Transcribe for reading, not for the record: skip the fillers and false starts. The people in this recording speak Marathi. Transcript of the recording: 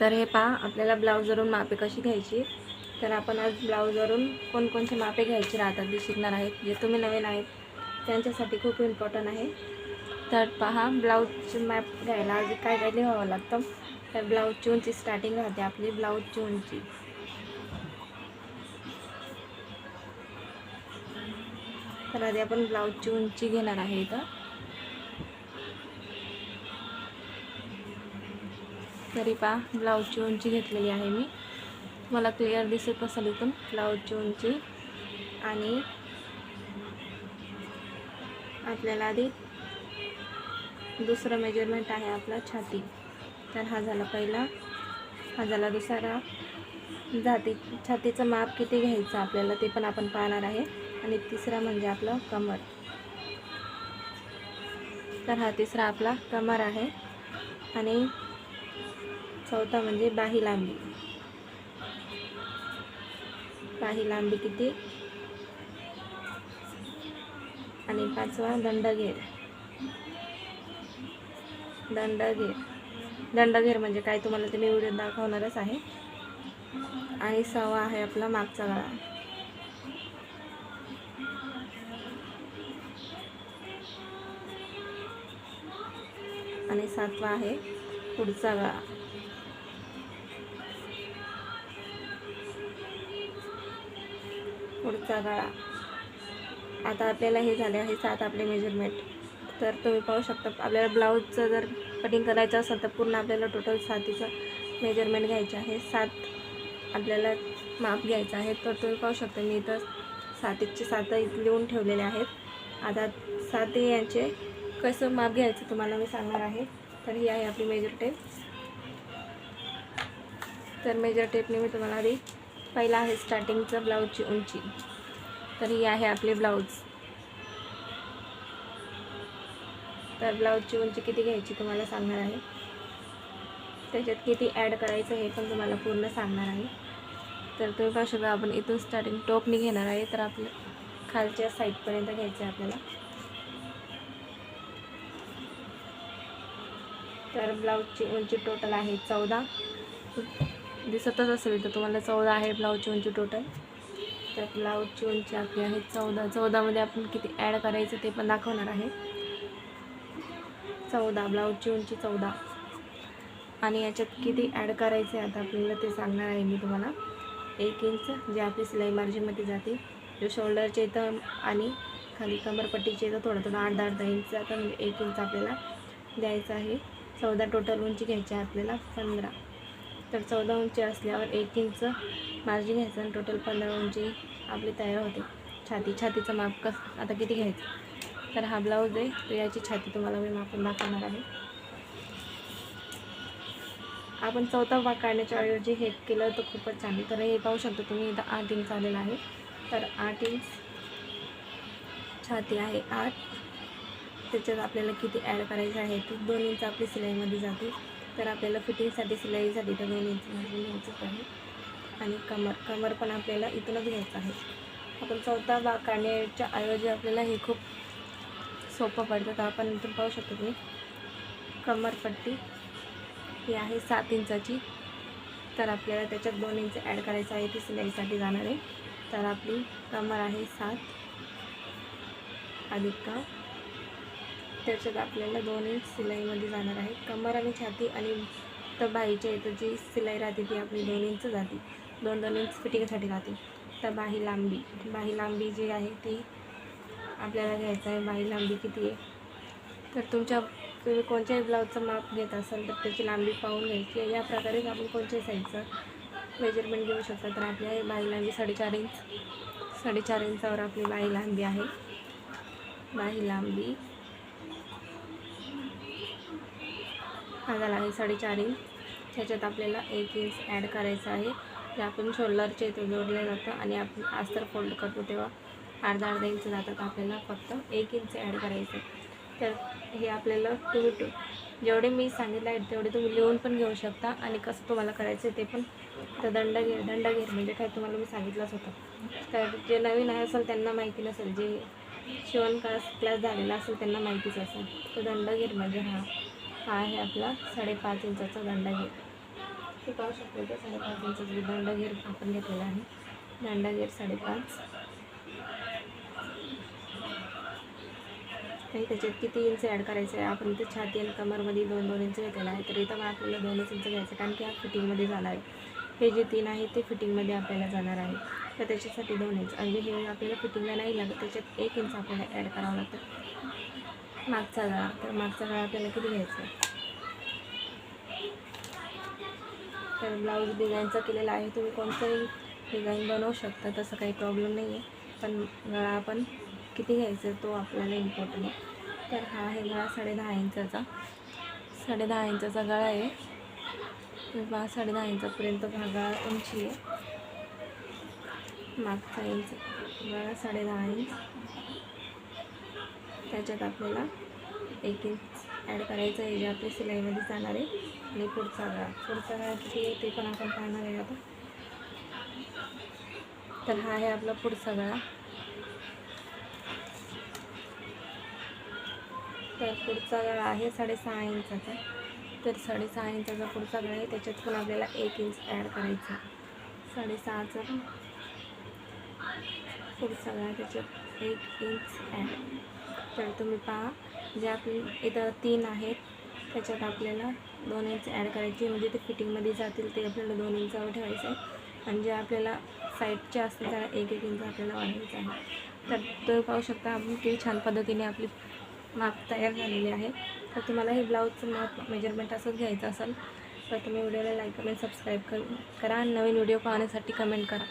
तर हे पहा, आपल्याला ब्लाऊजवरून मापे कशी घ्यायची. तर आपण आज ब्लाऊजवरून कोणकोणती मापे घ्यायची राहतात ते शिकणार आहेत. जे तुम्ही नवीन आहेत त्यांच्यासाठी खूप इम्पॉर्टंट आहे. तर पहा, ब्लाऊजची मॅप घ्यायला आज काय काय लिहावं लागतं. तर ब्लाऊजची उंची स्टार्टिंग राहते आपली ब्लाऊजची उंची. तर आधी आपण ब्लाऊजची उंची घेणार आहे इथं. तरी पहा, ब्लाऊजची उंची घेतलेली आहे मी. मला क्लिअर दिसत असेल इथून ब्लाऊजची उंची. आणि आपल्याला आधी दुसरं मेजरमेंट आहे आपला छाती. तर हा झाला पहिला, हा झाला दुसरा. छातीचं माप किती घ्यायचं आपल्याला ते पण आपण पाहणार आहे. आणि तिसरा म्हणजे आपलं कमर. तर हा तिसरा आपला कमर आहे. आणि चौथा म्हणजे बाही लांबी. बाही लांबी किती. आणि पाचवा दंडघेर. दंडघेर म्हणजे काय तुम्हाला ते मी व्हिडिओ दाखवणारच आहे. आणि सहावा आहे आपला मागचा गळा. आणि सातवा आहे पुढचा गळा. आता आपल्याला हे झाले आहे 7 आपले मेजरमेंट. तर तुम्ही पाहू शकता, आपल्याला ब्लाऊजचं जर कटिंग करायचं असेल तर पूर्ण आपल्याला टोटल 7चं मेजरमेंट घ्यायचे आहे. 7 आपल्याला माप घ्यायचं आहे. तर तुम्ही पाहू शकता, मी इथं 7चे 7 लिहून ठेवलेले आहेत. आता 7 यांचे कसं माप घ्यायचं तुम्हाला मी सांगणार आहे. तर ही आहे आपली मेजर टेप. तर मेजर टेपने मी तुम्हाला आधी पहिला आहे स्टार्टिंगचं ब्लाऊजची उंची. तर ही आहे आपली ब्लाऊज. तर ब्लाऊजची उंची किती घ्यायची तुम्हाला सांगणार आहे. त्याच्यात किती ॲड करायचं हे पण तुम्हाला पूर्ण सांगणार आहे. तर तुम्ही पाहू शकता, आपण इथून स्टार्टिंग टोपनी घेणार आहे. तर आपल्या खालच्या साईडपर्यंत घ्यायचं आहे आपल्याला. तर ब्लाऊजची उंची टोटल आहे 14. दिसतच असेल तर तुम्हाला 14 आहे ब्लाऊजची उंची टोटल. तर ब्लाऊजची उंची आपली आहे 14. 14मध्ये आपण किती ॲड करायचं ते पण दाखवणार आहे. 14 ब्लाऊजची उंची 14. आणि याच्यात किती ॲड करायचं आहे आता आपल्याला ते सांगणार आहे मी तुम्हाला. 1 इंच जे आपली सिलाई मार्जिनमध्ये जाते, जो शोल्डरच्या इथं आणि खाली कमरपट्टीच्या इथं थोडं थोडं अर्धा इंच जातं, म्हणजे 1 इंच आपल्याला द्यायचं आहे. 14 टोटल उंची घ्यायची आहे आपल्याला 15. तर 14 उंची असल्यावर 1 इंच मार्जिन घ्यायचं आणि टोटल 15 उंची आपली तयार होते. छातीचं माप आता किती घ्यायचं. तर हा ब्लाऊज आहे, तर याची छाती तुम्हाला मी मापून दाखवणार आहे. आपण चौथा भाग काढण्याच्या ऐवजी हे केलं तर खूपच छान. तर हे पाहू शकतो तुम्ही, इथं 8 इंच आलेलं आहे. तर 8 इंच छाती आहे 8. त्याच्यात आपल्याला किती ॲड करायचं आहे तर 2 इंच आपली सिलाईमध्ये जाते. तर आपल्याला फिटिंगसाठी सिलाईसाठी तर 2 इंच मार्जिन घ्यायचं आहे. आणि कमर पण आपल्याला इथूनच घ्यायचं आहे. आपण चौथा भाग काढण्याच्या ऐवजी आपल्याला हे खूप सोपं पडतं. तर आपण इथून पाहू शकतो तुम्ही, कमरपट्टी ही आहे 7 इंचाची. तर आपल्याला त्याच्यात 2 इंच ॲड करायचं आहे, ती सिलाईसाठी जाणार आहे. तर आपली कमर आहे 7 अधिक त्याच्यात आपल्याला 2 इंच सिलाईमध्ये जाणार आहे. कमर आणि छाती आणि तर बाहीच्या इथं जी सिलाई राहते ती आपली 2 इंच जाते. 2-2 इंच फिटिंगसाठी राहते. तर बाही लांबी जी आहे ती आपल्याला घ्यायचं आहे. बाही लांबी किती आहे तर तुम्ही कोणत्याही ब्लाऊजचं माप घेत असाल तर त्याची लांबी पाहून घ्यायची. या प्रकारेच आपण कोणत्याही साईजचं मेजरमेंट घेऊ शकता. तर आपली बाही लांबी 4.5 इंच. 4.5 इंचावर आपली बाही लांबी आहे. बाही लांबी हा झाला आहे 4.5 इंच. त्याच्यात आपल्याला 1 इंच ॲड करायचं आहे. जे आपण शोल्डरच्या इथं जोडलं जातं आणि आपण अस्तर फोल्ड करतो तेव्हा अर्धा इंच जातात. आपल्याला फक्त 1 इंच ॲड करायचं. तर हे आपल्याला तुम्ही जेवढे मी सांगितलं आहे तेवढे तुम्ही लिहून पण घेऊ शकता. आणि कसं तुम्हाला करायचं ते पण. तर दंडघेर म्हणजे काय तुम्हाला मी सांगितलंच होतं. तर जे नवीन आहे असेल त्यांना माहिती नसेल, जे शिवण क्लास झालेला असेल त्यांना माहितीच असेल. तर दंडघेर म्हणजे हा आहे आपला 5.5 इंचाचा दंडघेर. हे पाहू शकतो तर 5.5 इंचाचा दांडा घेर आपण घेतलेला आहे. दांडा घेर 5.5 आणि त्याच्यात किती इंच ॲड करायचं आहे. आपण इथे छाती आणि कमरमध्ये 2-2 इंच घेतलेला आहे, तर इथं आपल्याला 2च इंच घ्यायचं कारण की हा फिटिंगमध्ये जाणार आहे. हे जे 3 आहे ते फिटिंगमध्ये आपल्याला जाणार आहे, तर त्याच्यासाठी 2 इंच आणि हे आपल्याला फिटिंगला नाही लागत त्याच्यात 1 इंच आपल्याला ॲड करावं लागतं. मागचा गळा, तर मागचा गळा आपल्याला किती घ्यायचा आहे. तर ब्लाऊज डिझाईनचा केलेला आहे, तुम्ही कोणतंही डिझाईन बनवू शकता, तसं काही प्रॉब्लेम नाही आहे. पण गळा आपण किती घ्यायचा तो आपल्याला इम्पॉर्टंट आहे. तर हा आहे गळा 10.5 इंचाचा. 10.5 इंचाचा गळा आहे. 10.5 इंचापर्यंत हा गळा उंची आहे. मागचा इंच गळा 10.5 इंच, त्याच्यात आपल्याला 1 इंच ॲड करायचं आहे जे आपल्या सिलाईमध्ये जाणार आहे. आणि पुढचा गळा किती आहे ते पण आपण पाहणार आहे आता. तर हा आहे आपला पुढचा गळा. तर पुढचा गळा आहे 6.5 इंचाचा. तर 6.5 इंचाचा पुढचा गळा आहे, त्याच्यात पण आपल्याला 1 इंच ॲड करायचा. 6.5चा पुढचा गळा, त्याच्यात 1 इंच ॲड. तर तुम्ही पहा, जे आपले इथं 3 आहेत त्याच्यात आपल्याला 2 इंच ॲड करायचे, म्हणजे ते फिटिंगमध्ये जातील ते आपल्याला 2 इंचावर ठेवायचं आहे. आणि जे आपल्याला साईडचे असते त्याला 1-1 इंच आपल्याला वाढवायचं आहे. तर तुम्ही पाहू शकता आपण किती छान पद्धतीने आपली माप तयार झालेली आहे. तर तुम्हाला हे ब्लाऊजचं माप मेजरमेंट असंच घ्यायचं असेल तर तुम्ही व्हिडिओला लाईक कमेंट सबस्क्राईब करा आणि नवीन व्हिडिओ पाहण्यासाठी कमेंट करा.